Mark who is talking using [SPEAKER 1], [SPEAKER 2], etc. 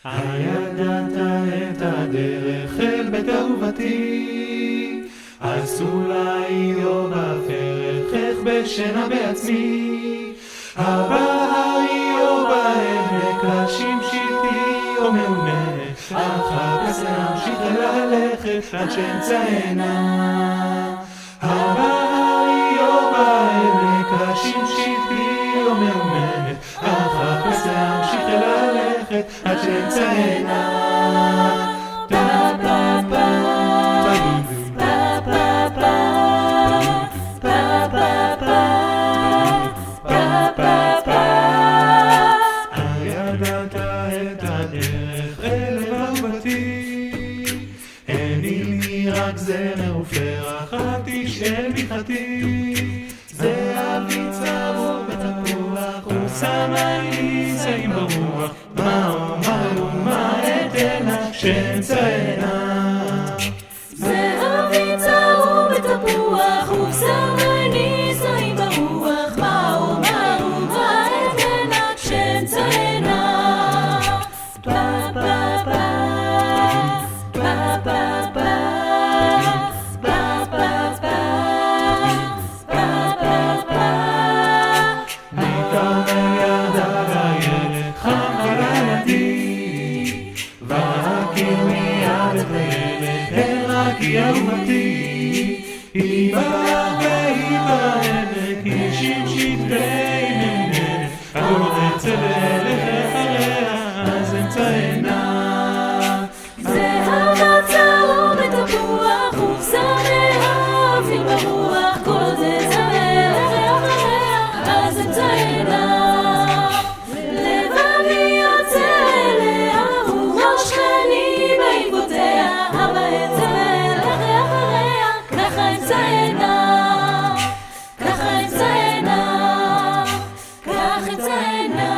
[SPEAKER 1] הידעת את הדרך אל בית אהובתי, אסולי או בפרך, איך בשינה בעצמי, הבהרי או בעמק, השמשי או מאומנת, אחר כך להמשיך ללכת עד שאמצענה. הבהרי או בעמק, השמשי או מאומנת, אחר כך להמשיך ללכת עד שאמצענה. הידעת את הדרך אל אהובתי, הני לי רק זמר ופרח, אל תשאל מיכתי, זה אבי צרור בתפוח, ושמיים שאים ברוח, מה אומר ומה אתנה שאמצענה.
[SPEAKER 2] זה אבי צרור בתפוח, ושמיים שאים ברוח, מה אומר ומה אתנה שאמצענה.
[SPEAKER 1] כי אהובתי היא באה והיא בעמק, היא שמשית והיא מאומנת, הכל רוצה ללכת אחריה, אז אמצענה.
[SPEAKER 2] זה אבי צרור בתפוח, ושמחה אוויר ברוח, כל זה צמח אחריה, אז אמצענה. לבבי יוצא אליה, ורוח שכני בעקבותיה, אבא ככה אמצענה, כך אמצענה.